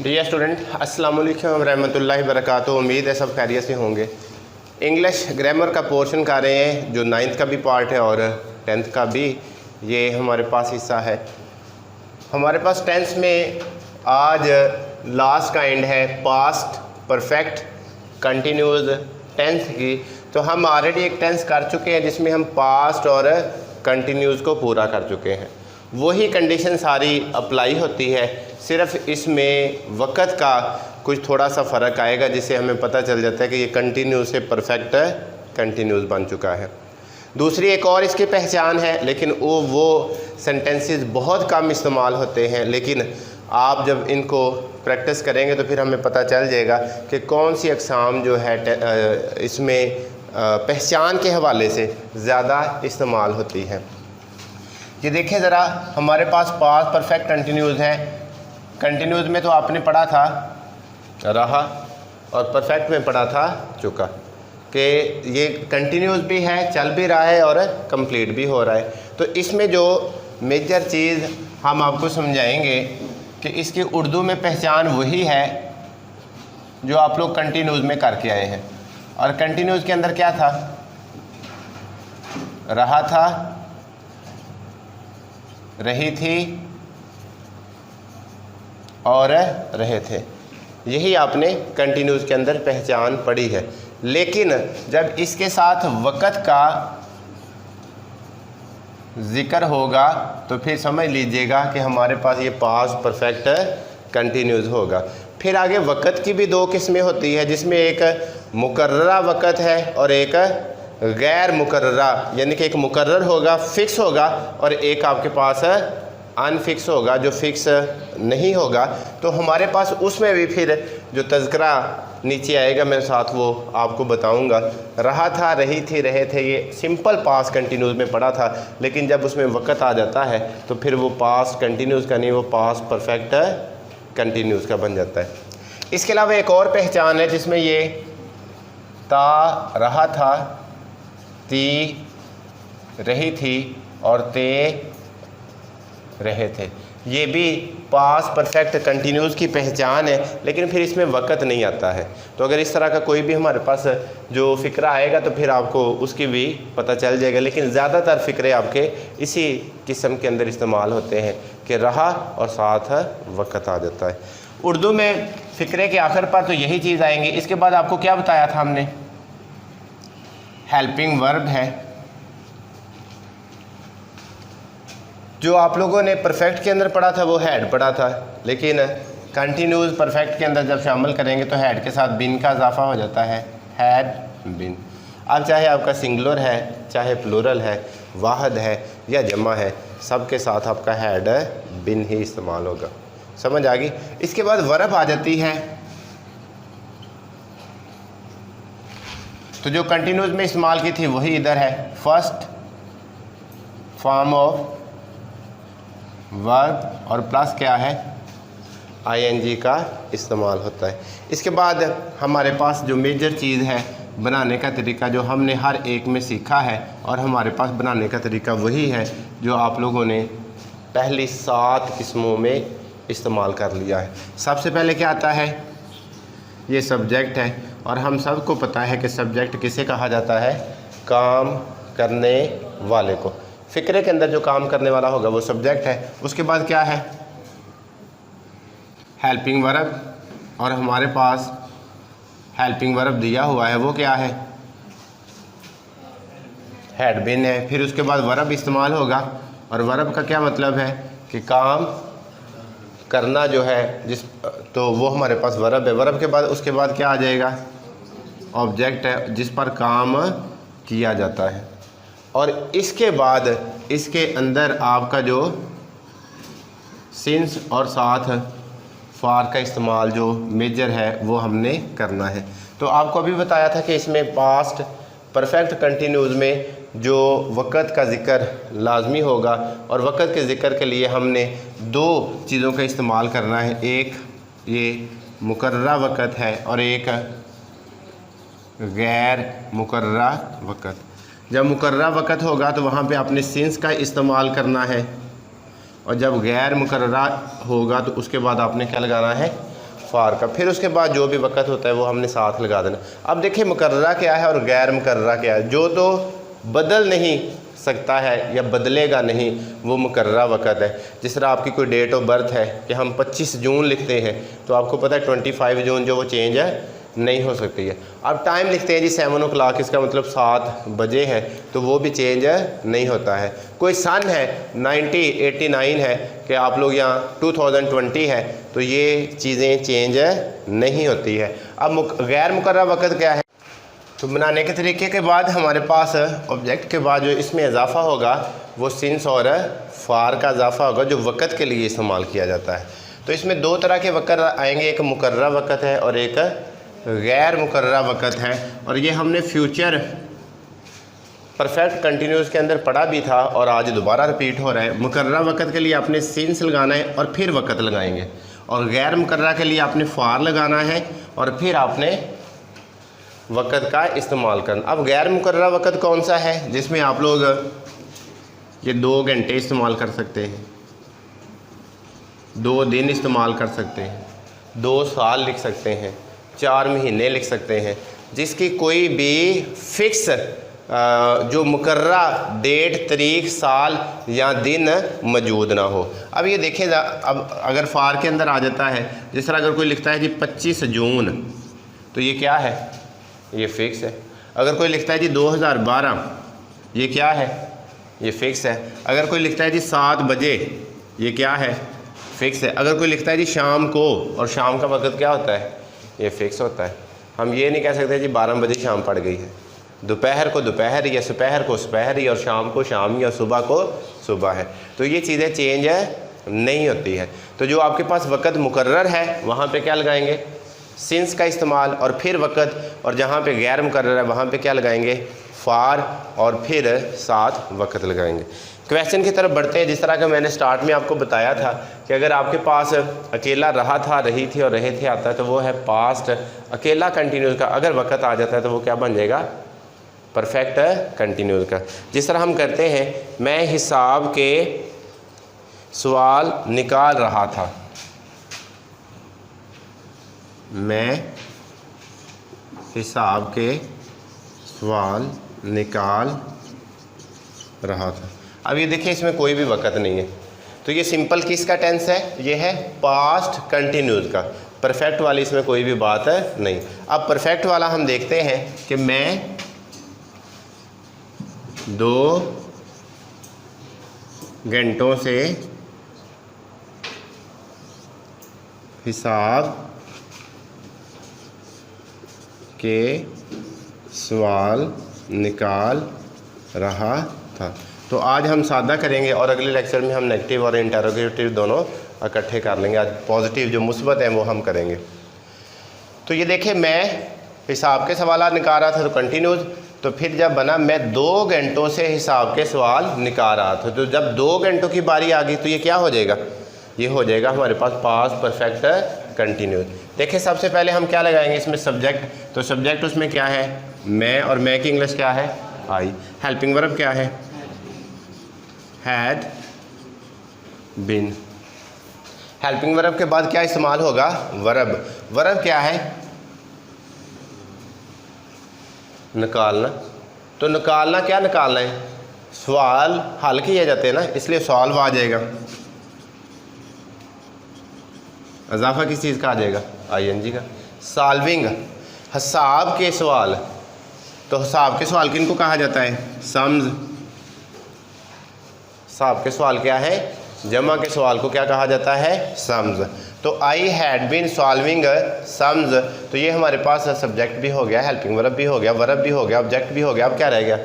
Dear student, अस्सलाम वालेकुम रहमतुल्लाहि वबरकातुहू। उम्मीद है सब खैरियत से होंगे। इंग्लिश ग्रामर का पोर्शन कर रहे हैं, जो 9th का भी पार्ट है और 10th का भी ये हमारे पास हिस्सा है। हमारे पास टेंस में आज लास्ट काइंड है पास्ट परफेक्ट कंटिन्यूस टेंस की। तो हम ऑलरेडी एक टेंस कर चुके हैं जिसमें हम पास्ट और कंटिन्यूस को पूरा कर चुके हैं। वही कंडीशन सारी अप्लाई होती है, सिर्फ इसमें वक़्त का कुछ थोड़ा सा फ़र्क आएगा जिससे हमें पता चल जाता है कि ये कंटिन्यूस से परफेक्ट कंटिन्यूस बन चुका है। दूसरी एक और इसकी पहचान है, लेकिन वो सेंटेंसेस बहुत कम इस्तेमाल होते हैं, लेकिन आप जब इनको प्रैक्टिस करेंगे तो फिर हमें पता चल जाएगा कि कौन सी अक़साम जो है इसमें पहचान के हवाले से ज़्यादा इस्तेमाल होती है। ये देखें ज़रा, हमारे पास पास्ट परफेक्ट कंटिन्यूस है। कंटिन्यूस में तो आपने पढ़ा था रहा और परफेक्ट में पढ़ा था चुका, कि ये कंटिन्यूस भी है, चल भी रहा है और कंप्लीट भी हो रहा है। तो इसमें जो मेजर चीज़ हम आपको समझाएंगे कि इसकी उर्दू में पहचान वही है जो आप लोग कंटिन्यूस में करके आए हैं। और कंटिन्यूस के अंदर क्या था? रहा था, रही थी और रहे थे। यही आपने कंटिन्यूस के अंदर पहचान पढ़ी है। लेकिन जब इसके साथ वक़्त का ज़िक्र होगा तो फिर समझ लीजिएगा कि हमारे पास ये पास्ट परफेक्ट कंटिन्यूस होगा। फिर आगे वक़्त की भी दो किस्में होती है, जिसमें एक मुकर्ररा वक़्त है और एक गैर मुकर्ररा, यानी कि एक मुकर्रर होगा, फिक्स होगा, और एक आपके पास अनफिक्स होगा जो फिक्स नहीं होगा। तो हमारे पास उसमें भी फिर जो तज़किरा नीचे आएगा, मैं साथ वो आपको बताऊंगा। रहा था, रही थी, रहे थे, ये सिंपल पास्ट कंटिन्यूस में पढ़ा था, लेकिन जब उसमें वक़्त आ जाता है तो फिर वो पास्ट कंटिन्यूस का नहीं, वो पास्ट परफेक्ट कंटिन्यूस का बन जाता है। इसके अलावा एक और पहचान है जिसमें ये ता, रहा था, ती, रही थी और ते, रहे थे। ये भी पास्ट परफेक्ट कंटिन्यूस की पहचान है, लेकिन फिर इसमें वक़्त नहीं आता है। तो अगर इस तरह का कोई भी हमारे पास जो फ़िक्रा आएगा तो फिर आपको उसकी भी पता चल जाएगा। लेकिन ज़्यादातर फ़िक्रे आपके इसी किस्म के अंदर इस्तेमाल होते हैं कि रहा और साथ वक़्त आ जाता है। उर्दू में फ़िक्रे के आखिर पर तो यही चीज़ आएंगी। इसके बाद आपको क्या बताया था हमने? हेल्पिंग वर्ब है। जो आप लोगों ने परफेक्ट के अंदर पढ़ा था वो हैड पढ़ा था, लेकिन कंटिन्यूस परफेक्ट के अंदर जब शामिल करेंगे तो हैड के साथ बिन का इजाफा हो जाता है, हैड बिन। अब चाहे आपका सिंगुलर है, चाहे प्लूरल है, वाहद है या जमा है, सब के साथ आपका हैड बिन ही इस्तेमाल होगा। समझ आ गई? इसके बाद वर्ब आ जाती है। तो जो कंटिन्यूस में इस्तेमाल की थी वही इधर है। फर्स्ट फॉर्म ऑफ वर्ब और प्लस क्या है? आईएनजी का इस्तेमाल होता है। इसके बाद हमारे पास जो मेजर चीज़ है बनाने का तरीका, जो हमने हर एक में सीखा है, और हमारे पास बनाने का तरीका वही है जो आप लोगों ने पहली 7 किस्मों में इस्तेमाल कर लिया है। सबसे पहले क्या आता है? ये सब्जेक्ट है, और हम सबको पता है कि सब्जेक्ट किसे कहा जाता है? काम करने वाले को। फ़िक्रे के अंदर जो काम करने वाला होगा वो सब्जेक्ट है। उसके बाद क्या है? हेल्पिंग वर्ब, और हमारे पास हेल्पिंग वर्ब दिया हुआ है, वो क्या है? हैड बिन है। फिर उसके बाद वर्ब इस्तेमाल होगा, और वर्ब का क्या मतलब है? कि काम करना जो है जिस, तो वो हमारे पास वर्ब है। वर्ब के बाद उसके बाद क्या आ जाएगा? ऑब्जेक्ट है जिस पर काम किया जाता है। और इसके बाद इसके अंदर आपका जो सिंस और साथ फार का इस्तेमाल जो मेजर है वो हमने करना है। तो आपको अभी बताया था कि इसमें पास्ट परफेक्ट कंटिन्यूस में जो वक़्त का ज़िक्र लाजमी होगा, और वक़्त के ज़िक्र के लिए हमने 2 चीज़ों का इस्तेमाल करना है। एक ये मुकर्ररा वक़्त है और एक गैर मुकर्ररा वक़्त। जब मुकर्ररा वक़्त होगा तो वहाँ पे आपने सिंस का इस्तेमाल करना है, और जब गैर मुकर्ररा होगा तो उसके बाद आपने क्या लगाना है? फ़ार का, फिर उसके बाद जो भी वक़्त होता है वो हमने साथ लगा देना। अब देखिए मुकर्ररा क्या है और गैर मुकर्ररा क्या है। जो तो बदल नहीं सकता है या बदलेगा नहीं वो मुकर्ररा वक़्त है। जिस तरह आपकी कोई डेट ऑफ बर्थ है कि हम 25 जून लिखते हैं, तो आपको पता है 25 जून जो वो चेंज है नहीं हो सकती है। अब टाइम लिखते हैं जी 7 o'clock, इसका मतलब 7 बजे है, तो वो भी चेंज नहीं होता है। कोई सन है 89 है कि आप लोग यहाँ 2020 है, तो ये चीज़ें चेंज नहीं होती है। अब गैर मुकर्ररा वक़्त क्या है, तो बनाने के तरीके के बाद हमारे पास ऑब्जेक्ट के बाद जो इसमें इजाफा होगा वो सिंस और फ़ार का इजाफा होगा जो वक़्त के लिए इस्तेमाल किया जाता है। तो इसमें दो तरह के वक़्त आएंगे, एक मुकर्ररा वक़्त है और एक गैर मुकर्ररा वक़्त है। और ये हमने फ्यूचर परफेक्ट कंटिन्यूस के अंदर पढ़ा भी था और आज दोबारा रिपीट हो रहा है। मुकर्ररा वक़्त के लिए आपने सिंस लगाना है और फिर वक़्त लगाएंगे, और गैर मुकर्ररा के लिए आपने फ़ार लगाना है और फिर आपने वक़्त का इस्तेमाल करना। अब गैर मुकर्ररा वक़्त कौन सा है जिसमें आप लोग ये 2 घंटे इस्तेमाल कर सकते हैं, 2 दिन इस्तेमाल कर सकते हैं, 2 साल लिख सकते हैं, 4 महीने लिख सकते हैं, जिसकी कोई भी फिक्स जो मुकर्ररा डेट, तारीख, साल या दिन मौजूद ना हो। अब ये देखें, अब अगर फ़ार के अंदर आ जाता है, जिस तरह अगर कोई लिखता है जी 25 जून, तो ये क्या है, ये फ़िक्स है। अगर कोई लिखता है जी 2012, ये क्या है, ये फ़िक्स है। अगर कोई लिखता है जी 7 बजे, ये क्या है, फ़िक्स है। अगर कोई लिखता है जी शाम को, और शाम का वक़्त क्या होता है, ये फ़िक्स होता है। हम ये नहीं कह सकते जी 12 बजे शाम पड़ गई है, दोपहर को दोपहर या दोपहर को दोपहर ही, और शाम को शाम ही, और सुबह को सुबह है। तो ये चीज़ें चेंज नहीं होती है। तो जो आपके पास वक़्त मुकर्रर है वहाँ पे क्या लगाएंगे, सिंस का इस्तेमाल और फिर वक़्त, और जहाँ पे गैर मुकर्रर है वहाँ पे क्या लगाएंगे, फ़ार, और फिर साथ वक़्त लगाएंगे। क्वेश्चन की तरफ बढ़ते हैं। जिस तरह का मैंने स्टार्ट में आपको बताया था कि अगर आपके पास अकेला रहा था, रही थी और रहे थे आता है, तो वो है पास्ट अकेला कंटिन्यूस का। अगर वक़्त आ जाता है तो वो क्या बन जाएगा, परफेक्ट कंटिन्यूस का। जिस तरह हम करते हैं, मैं हिसाब के सवाल निकाल रहा था, मैं हिसाब के सवाल निकाल रहा था। अब ये देखिए इसमें कोई भी वक़्त नहीं है, तो ये सिंपल किसका टेंस है, ये है पास्ट कंटिन्यूस का। परफेक्ट वाली इसमें कोई भी बात है नहीं। अब परफेक्ट वाला हम देखते हैं कि मैं 2 घंटों से हिसाब के सवाल निकाल रहा था। तो आज हम सादा करेंगे और अगले लेक्चर में हम नेगेटिव और इंटरोगेटिव दोनों इकट्ठे कर लेंगे। आज पॉजिटिव जो मुस्बत हैं वो हम करेंगे। तो ये देखिए, मैं हिसाब के सवाल निकाल रहा था तो कंटिन्यूस, तो फिर जब बना मैं 2 घंटों से हिसाब के सवाल निकाल रहा था, तो जब 2 घंटों की बारी आ गई तो ये क्या हो जाएगा, ये हो जाएगा हमारे पास पास्ट परफेक्ट कंटिन्यूस। देखिए सबसे पहले हम क्या लगाएंगे इसमें, सब्जेक्ट। तो सब्जेक्ट उसमें क्या है, मैं, और मैं की इंग्लिश क्या है, आई। हेल्पिंग वर्ब क्या है, हैड बीन। हेल्पिंग वर्ब के बाद क्या इस्तेमाल होगा, वर्ब। वर्ब क्या है, निकालना। तो निकालना, क्या निकालना है, सवाल हल किए जाते हैं ना, इसलिए सवाल आ जाएगा। इजाफा किस चीज़ का आ जाएगा, आईएनजी का। सॉल्विंग, हिसाब के सवाल। तो हिसाब के सवाल किनको कहा जाता है, सम्स। हिसाब के सवाल क्या है, जमा के सवाल को क्या कहा जाता है, सम्स। तो I had been solving sums, तो ये हमारे पास सब्जेक्ट भी हो गया, हेल्पिंग वर्ब भी हो गया, वर्ब भी हो गया, ऑब्जेक्ट भी हो गया। अब क्या रह गया,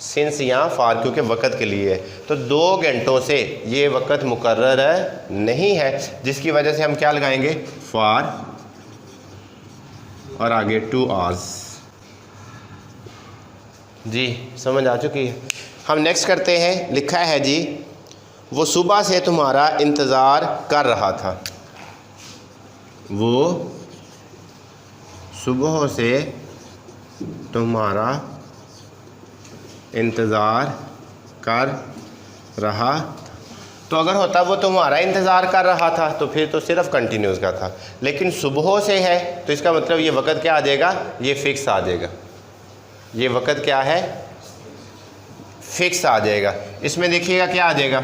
सिंस या फार, क्योंकि वक़्त के लिए है। तो 2 घंटों से ये वक़्त मुकर्रर नहीं है, जिसकी वजह से हम क्या लगाएंगे, फार, और आगे 2 आवर्स। जी समझ आ चुकी है। हम नेक्स्ट करते हैं। लिखा है जी, वो सुबह से तुम्हारा इंतज़ार कर रहा था। वो सुबह से तुम्हारा इंतज़ार कर रहा। तो अगर होता वो तुम्हारा इंतज़ार कर रहा था तो फिर तो सिर्फ कंटिन्यूस का था, लेकिन सुबह से है तो इसका मतलब ये वक़्त क्या आ जाएगा, ये फ़िक्स आ जाएगा। ये वक़्त क्या है, फ़िक्स आ जाएगा। इसमें देखिएगा क्या आ जाएगा,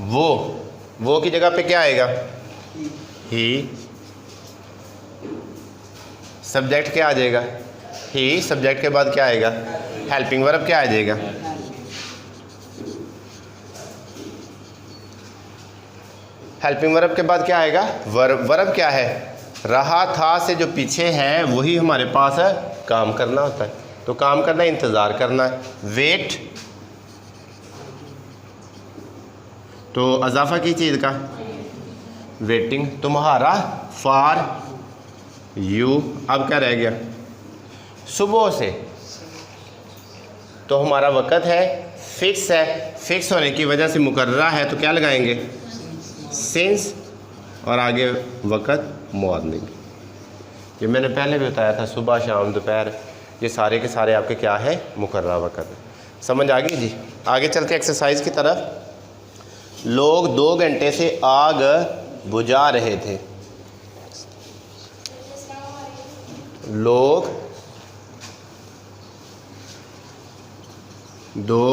वो की जगह पे क्या आएगा, ही। सब्जेक्ट क्या आ जाएगा, ही। सब्जेक्ट के बाद क्या आएगा, हेल्पिंग वर्ब क्या आ जाएगा, हेल्पिंग वर्ब के बाद क्या आएगा, वर्ब। वर्ब क्या है, रहा था से जो पीछे है वही हमारे पास है, काम करना होता है। तो काम करना, इंतज़ार करना है, वेट। तो अजाफा की चीज़ का वेटिंग, तुम्हारा, फॉर यू। अब क्या रह गया, सुबह से। तो हमारा वक़्त है, फ़िक्स है, फ़िक्स होने की वजह से मुकर्ररा है तो क्या लगाएंगे, सिंस, और आगे वक़्त मॉर्निंग। ये मैंने पहले भी बताया था, सुबह शाम दोपहर, ये सारे के सारे आपके क्या है, मुकर्ररा वक़्त है। समझ आ गई जी। आगे चलते एक्सरसाइज की तरफ। लोग 2 घंटे से आग बुझा रहे थे। लोग 2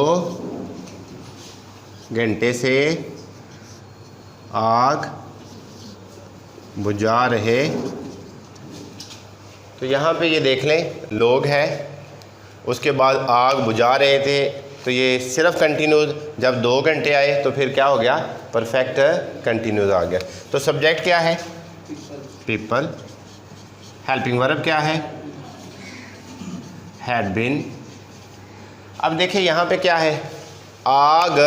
घंटे से आग बुझा रहे। तो यहाँ पे ये देख लें, लोग हैं, उसके बाद आग बुझा रहे थे, तो ये सिर्फ कंटिन्यूस। जब 2 घंटे आए तो फिर क्या हो गया, परफेक्ट कंटिन्यूस आ गया। तो सब्जेक्ट क्या है, पीपल। हेल्पिंग वर्ब क्या है, हैड बीन। अब देखिए यहाँ पे क्या है, आग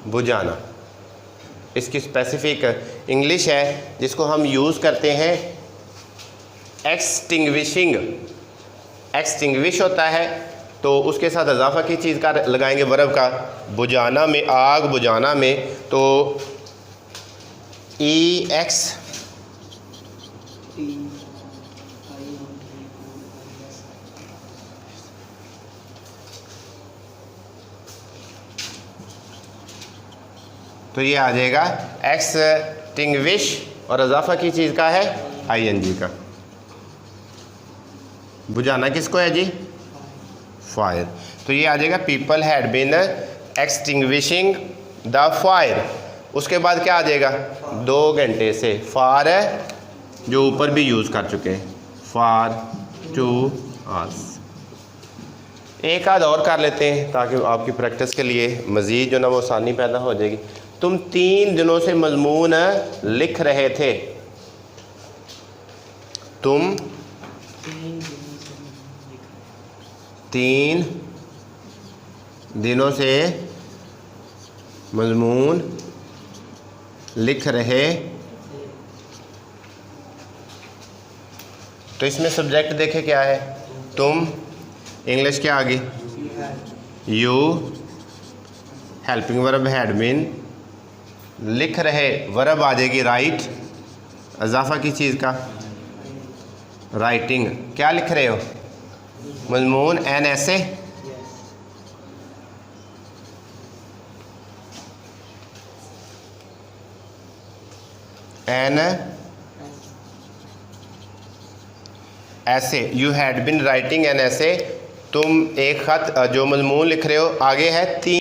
बुझाना। इसकी स्पेसिफिक इंग्लिश है जिसको हम यूज़ करते हैं एक्सटिंग्विशिंग। एक्सटिंग्विश होता है तो उसके साथ इजाफा की चीज़ का लगाएंगे, वर्ब का। बुझाना में, आग बुझाना में तो ई एक्स, तो ये आ जाएगा एक्सटिंग्विश, और इजाफा की चीज़ का है आईएनजी का। बुझाना किसको है जी, फायर। तो ये आ जाएगा people had been extinguishing the fire. उसके बाद क्या आ जाएगा, 2 घंटे से, फार जो ऊपर भी यूज़ कर चुके हैं, फार 2 आवर्स। एक आध और कर लेते हैं ताकि आपकी प्रैक्टिस के लिए मज़ीद जो ना वो आसानी पैदा हो जाएगी। तुम 3 दिनों से मजमून लिख रहे थे। तुम 3 दिनों से मजमून लिख रहे। तो इसमें सब्जेक्ट देखे क्या है, तुम। इंग्लिश क्या आ गई, you. Helping verb had been. लिख रहे वर्ब आ जाएगी राइट। इजाफा की चीज़ का राइटिंग। क्या लिख रहे हो, मजमून, एन ऐसे। एन ऐसे, you had been writing an ऐसे। तुम एक ख़त जो मजमून लिख रहे हो। आगे है 3